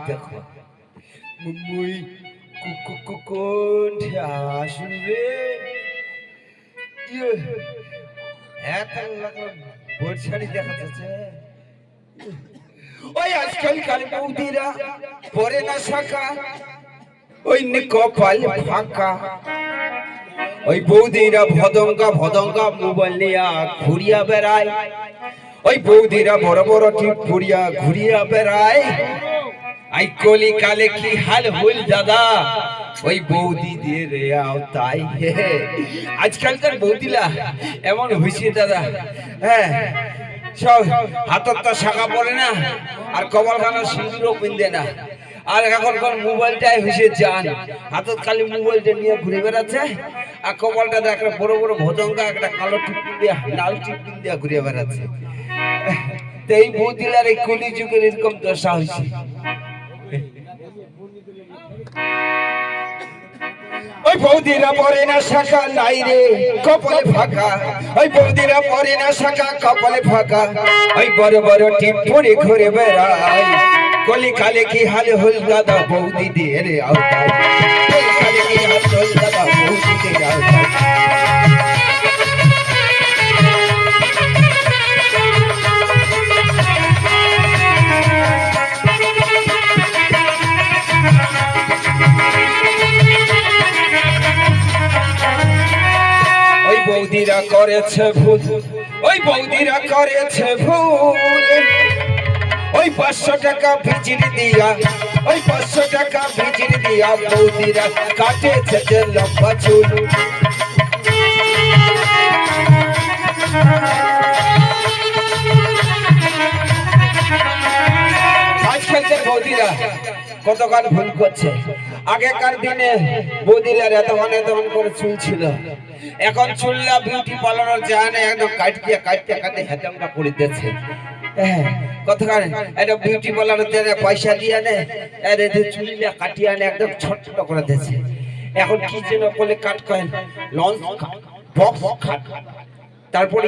দেখো মুই কোন আসুন রে এত বর্ষারি দেখা যাচ্ছে ওই আজকাল কাল বৌদিরা পরে না শাখা ওই কপাল ফাঁকা ওই বৌদিরা ভদঙ্গা মোবাইল নিয়া ঘুরিয়া বেড়ায় ওই বৌদিরা বড় বড় টিপ ঘুরিয়া বেড়ায় আই কলি কালে কি হাল হল দাদা ওই বৌদিদের আওতায় আজকালকার বৌদিলা এমন হয়েছে দাদা হ্যাঁ সব হাতত তো শাখা পড়ে না আর কপালখানা সিঁদুরও পিনতে না আর এখনকার মোবাইলটাই হয়েছে জান হাতত খালি মোবাইলটা নিয়ে ঘুরে বেড়াচ্ছে আর কপালটা একটা বড় বড় ভদঙ্গা একটা কালো টিপ দিয়া লাল টিপ দিয়া ঘুরে বেড়াচ্ছে তো এই বৌদিলার এই কলি যুগের এরকম দশা হয়েছে ওই বৌদিরা পরে না শাখা নাই রে কপালে ফাঁকা ওই বৌদিরা পরে না শাখা কপালে ফাঁকা ওই বড় বড় টিপ পরে ঘুরে বেড়ায় কলি কালে কি হাল হল দাদা বৌদিদের আওতায় কলি কালে কি হাল হল দাদা বৌদিদের আওতায় বৌদিরা করেছে ভুল ওই বৌদিরা করেছে ভুল ওই 500 টাকা ভিজির দিয়া ওই 500 টাকা ভিজির দিয়া বৌদিরা কাটেছে যে লম্বা চুল আজকালকার বৌদিরা কতক্ষণ ভুল করছে আগেকার দিনে বৌদিলার এতক্ষণ করে চুল ছিল এখন চুল্লা বিউটি পার্লার যায় না একদম কাটতে হেতামটা করে দিচ্ছে কতক্ষণ একটা বিউটি পার্লার পয়সা দিয়ে আনে চুল্লা কাটিয়ে আনে একদম ছোট করে দিচ্ছে এখন কি যেন বলে কাট করেন লঞ্চ বক্স খাট তারপরে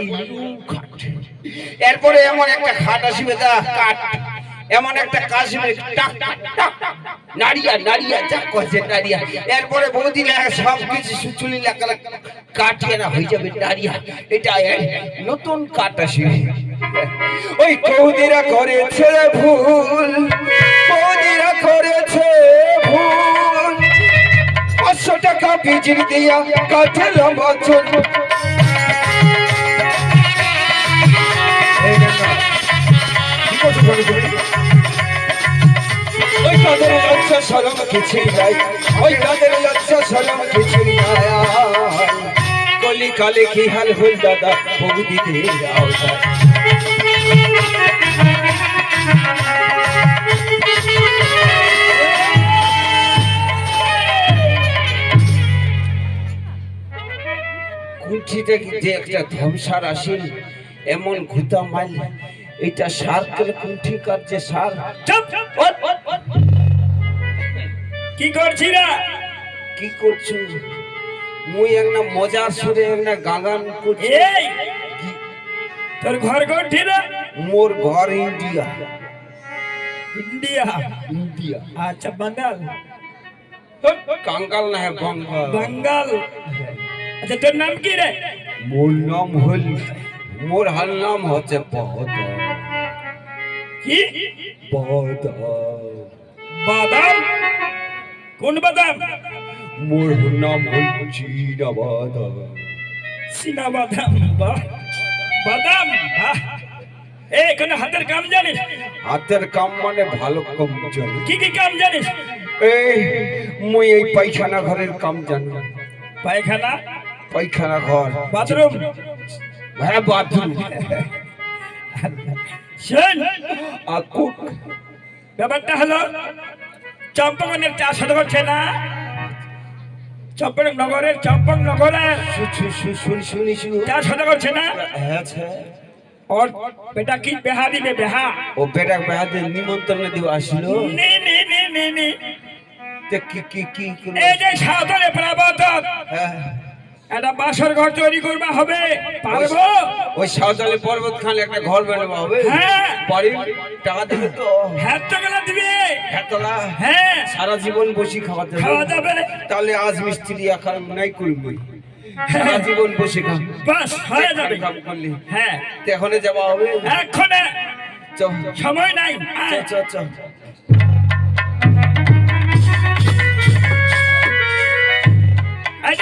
এরপরে এমন একটা খাট আসবে কাট এমন একটা কাজ নাড়িয়া যা কয়েছে নাড়িয়া এরপরে বৌদিরা সব কিছু চুলি কাটিয়ে না হয়ে যাবে নাড়িয়া এটা নতুন কাট আসবে ওই বৌদিরা করেছে ভুল বৌদিরা করেছে ভুল 500 টাকা ভিজির দিয়া কাঠে লম্বা চুল ওই তাদের লজ্জা শরম কিছুই নাই ওই তাদের লজ্জা শরম কিছুই নাই কলি কালে কি হাল হল দাদা বৌদিদের আওতায় কুঠিটা যে একটা ধ্বংসার আসিল এমন ঘুতা মাইল এটা সার্কেল কুঠিকার যে সার কি করছিরা কি করছো মুই একটা মজার সুরে একটা গান করছি এই তোর ঘর কোঠিরা মোর ঘর ইন্ডিয়া ইন্ডিয়া আচ্ছা বাঙ্গাল কাঙ্গাল না হ্যাঁ বাঙ্গাল বাঙ্গাল আচ্ছা তোর নাম কি রে মোর হাল নাম হচ্ছে কি বাদাম কোন বাদাম মোর নাম হল চীনা বাদাম বাদাম কোন হাতের কাম জানিস হাতের কাম মানে ভালো কাম জানি কি কাম জানিস মুই এই পায়খানা ঘরের কাম জানি পায়খানা ঘর বাথরুম হ্যাঁ বাথরুম শোন কুক ব্যাপারটা হলো চম্পকনের চাষ করছে না চম্পকনগরে শুনি চাষ করছে না হ্যাঁ और बेटा की बेहा दिबे बेहा ओ बेटा बेहा दे निमंत्रण दिव आसिलो नी ते की ए जे साधने प्रभात একটা বাসর ঘর তৈরি করবা হবে, পারবো? ওই সাঁওতালি পর্বত খানে একটা ঘর বানাবো হবে। হ্যাঁ। বাড়ি টাকা দেবে তো? হ্যাঁ, টাকা দিবে। এতলা হ্যাঁ, সারা জীবন বসে খাওয়াতে হবে। খাওয়া যাবে। তাহলে আজ মিস্ত্রি আকার নাই করবই, সারা জীবন বসে খাম। বাস হয়ে যাবে। কাম করলি। হ্যাঁ, তো এখনে যাওয়া হবে? এক্ষণে চ সময় নাই। চ চ চ।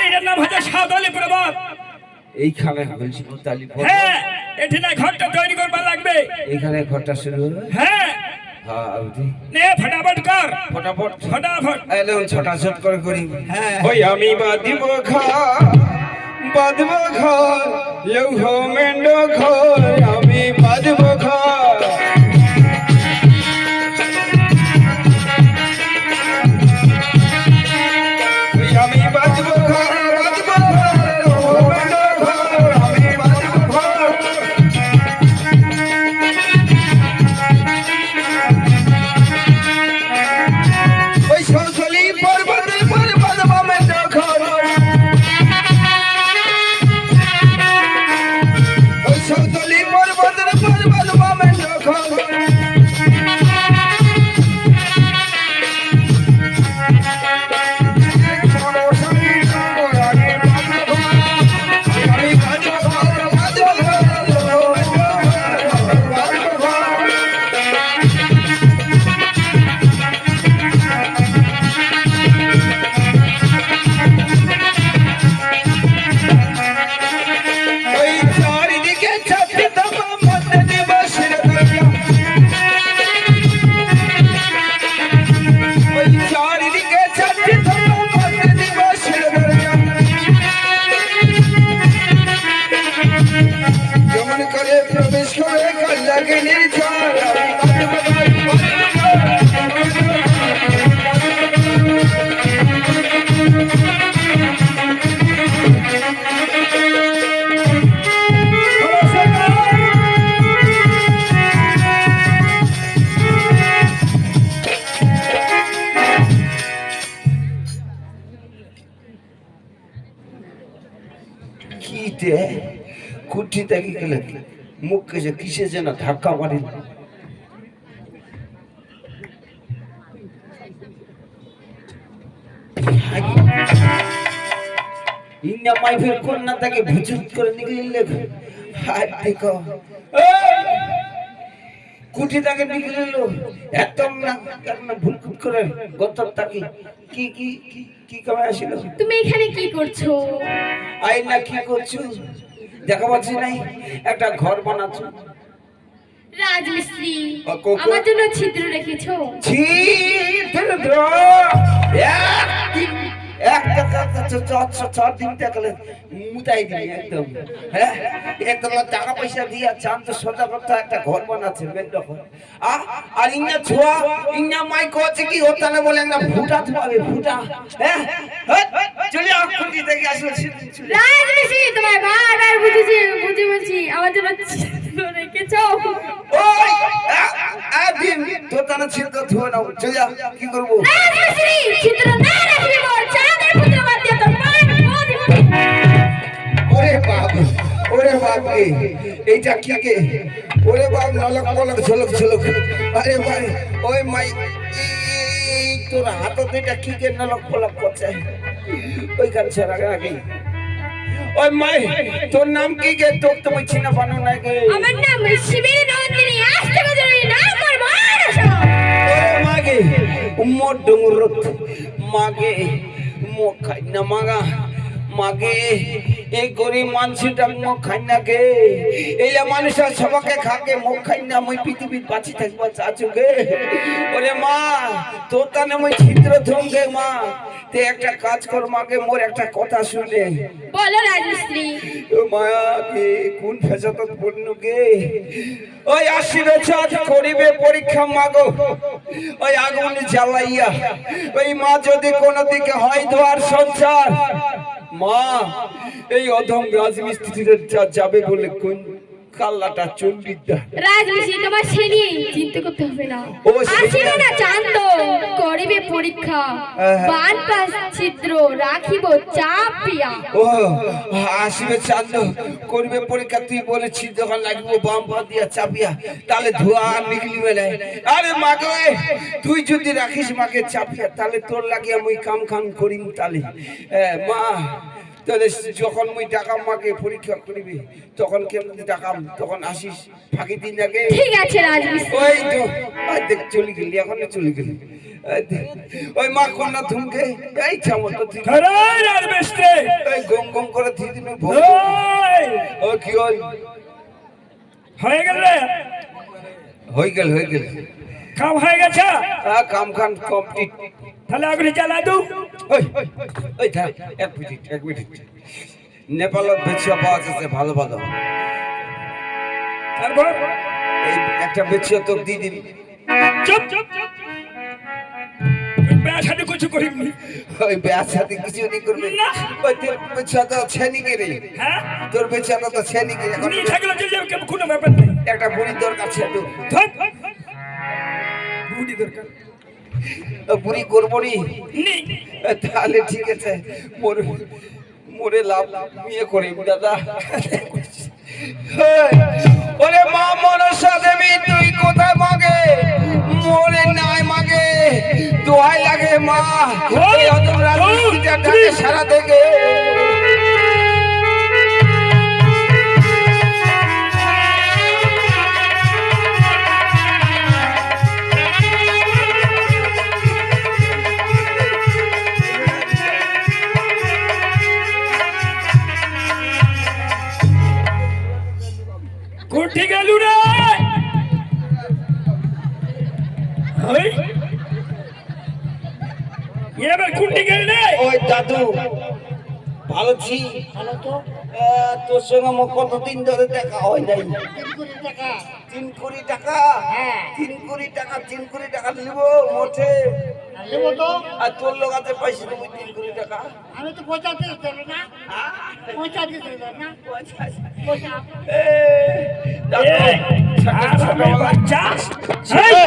এটার নাম হচ্ছে সাঁওতালি পর্বত। এইখানে বলছি সাঁওতালি পর্বত। হ্যাঁ, এখানে ঘরটা তৈরি করবা লাগবে। এইখানে ঘরটা শুরু হবে। হ্যাঁ, হ্যাঁ আউদি নে ফটাফট কর, ফটাফট ফটাফট। এলন ছটাছট করে করি। হ্যাঁ। ওই আমি বাঁধিব ঘর, বাঁধব ঘর, লৌহ মেন্ড ঘর, আমি বাঁধব ঘর। ওই আমি বাঁধব ঘর, বাঁধব ঘর, লৌহ মেন্ড ঘর, আমি বাঁধব ঘর। ওই সাঁওতালি পর্বতের পর বাঁধব মেন্ড ঘর। ওই সাঁওতালি পর্বতের পর বাঁধব মেন্ড ঘর। আমি বাঁধব ঘর, বাঁধব ঘর, লৌহ মেন্ড ঘর, বাঁধব ঘর। ওই চারিদিকে ছাড়তে থাকা মধ্যে দিবসের দরজা। ওই চারিদিকে ছাড়তে থাকা মধ্যে দিবসের দরজা। কেমন করে প্রবেশ করে কাল লাগে নির্ঝর। কিতে কুঠি থেকে গেলে মুখে যে কিসে যেন ধাক্কা মারিল। ইন্না মাইফের কন্যা তাকে ভুজুত করে নিগলিলে। হাত দেখো কুঠি তাকে নিগলিল। এত না ভুলকুট করে গতর তাকে কি কি কি কি কামে আসিল। তুমি এখানে কি করছো? আই না কি করছো দেখা পাচ্ছি নাই? একটা ঘর বানাচ্ছো। রাজমিস্ত্রি, ও, কোকো। আমার জন্য ছিদ্র রেখেছো? ছিদ্র চার দিন দেখলে মুতাই দিই একদম। হ্যাঁ, একদম টাকা পয়সা দিয়ে চান তো সোজা কথা একটা ঘর বানাচ্ছে আর ইন্না ছোয়া ইন্না মাই কোচে কি হতা না বলে না ফুটা থাকবে ফুটা। হ্যাঁ চলে আকুতি থেকে আসলে রাজমিস্ত্রি, তোমার বারবার বুঝে বলছি আমার জন্য ছিদ্র রেখেছো। ওই দিন তোতা না ছিল তো ধোয়া না চলে যা কি করব। রাজমিস্ত্রি, ছিদ্র না রাখবি বল, চাঁদের পুত্র বাদ দিয়ে তোর পান বদি। ওরে বাপ রে এইটা কি কে? ওরে বাপ নলক পলক ঝলক ঝলক। আরে ভাই ওই মাই তোর হাত দুইটা কি কে নলক পলক করছে? ওই কান ছাড়া আগে ওই মাই তোর নাম কি কে? তোর তো মই চিনা বানো না কে। আমার নাম শিবির নন্দিনী, আজ থেকে জরুরি না করবো আর ওরে মাগে উম্মর ডুঙ্গুরত মাগে মো খাই না মাগা মাগে এই গরিব মানুষটা মুখ খাই না গে। এইলা মানুষের সবাকে খাকে মুখ খাই না মই পৃথিবীর বাঁচি থাকবো চাচুকে। ওরে মা তোর কানে মই ছিদ্র ধমকে মা তে একটা কাজ কর মাকে মোর একটা কথা শুনে। বলো রাজমিস্ত্রি। ও মায়া কে কোন ফেসাত পূর্ণ গে ওই আসিবে চাঁদ করিবে পরীক্ষা মাগো ওই আগুন জ্বালাইয়া ওই মা যদি কোনো দিকে হয় ধোয়ার সঞ্চার মা এই অধম রাজমিস্ত্রিদের যা যাবে বলে কোন কাল্লাটা চন্ডিদা। রাজমিস্ত্রি, তোমার সে নিয়ে চিন্তা করতে হবে না। ও, আসিবে না চাঁদ করিবে পরীক্ষা বান পাস ছিদ্র রাখিব চাপিয়া। ও আসবে চাঁদ করবে পরীক্ষা, তুই বলেছিস যখন লাগবো বাম পা দিয়া চাপিয়া, তাহলে ধোয়া আর নিকলিবে না। আরে মাকে তুই যদি রাখিস মাকে চাপিয়া, তাহলে তোর লাগিয়া মুই কাম খাম করিম। তাহলে মা তাহলে যখন মুই ডাকাম মাকে পরীক্ষা করিবি, তখন কেমন ডাকাম, তখন আসিস ফাঁকি দিন আগে। ঠিক আছে রাজমিস্ত্রি। ওই তো দেখ চলে গেলি, এখন চলে গেলি। ওই মা কন্যা ধুমকে এই চামচ তো তুই খরাই রাজমিস্ত্রি এই গম গম করে দিয়ে দিবি। ওই ও কি হল? হয়ে গেল রে, হয়ে গেল হয়ে গেল, কাম হয়ে গেছে। কাম খান কমপ্লিট। তাহলে আগুন জ্বালা দু। ওই ওই থাক, এক মিনিট এক মিনিট। নেপালত বেচিয়া পাওয়া যাচ্ছে ভালো ভালো, তারপর এই একটা বেচিয়া তোকে দিয়ে দিবি। চুপ চুপ চুপ, বেশাদি কিছু করিবনি। ওই বেচাতে কিছু নি করবে না। ওই তোর বেচিয়া তো ছেনি কে রে, হ্যাঁ তোর বেচিয়াটা তো ছেনি কে। এখন নি থাকলে চলে যাবে, কোনো ব্যাপার নেই। একটা বুড়ির দরকার ছিল তো, ধর বুড়ি দরকার বুড়ি করবো নি। নি। তাহলে ঠিক আছে, মোরে মোরে লাভ বিয়ে করি দাদা। ওরে মা মনসা দেবী তুই কোথায় মাগে, মোরে নাই মাগে, দোহাই লাগে মা। ওই অদম রাজনীতিটা ডাকে সারা থেকে। কোঠি গেলু রে? ওই এবার কোঠি গেল রে? ওই দাদু ভালো ছি, তোর সঙ্গে আমার কতদিন ধরে দেখা হয় নাই। 3 কোটি টাকা, 3 কোটি টাকা, 3 কোটি টাকা নিব মোটে। আর তোর লোক আছে পয়সা তুমি 3 কোটি টাকা। আমি তো পয়সা দিতে দেব না, পয়সা দিতে দেব না, পয়সা দাদু, আর আমি বাচ্চা এই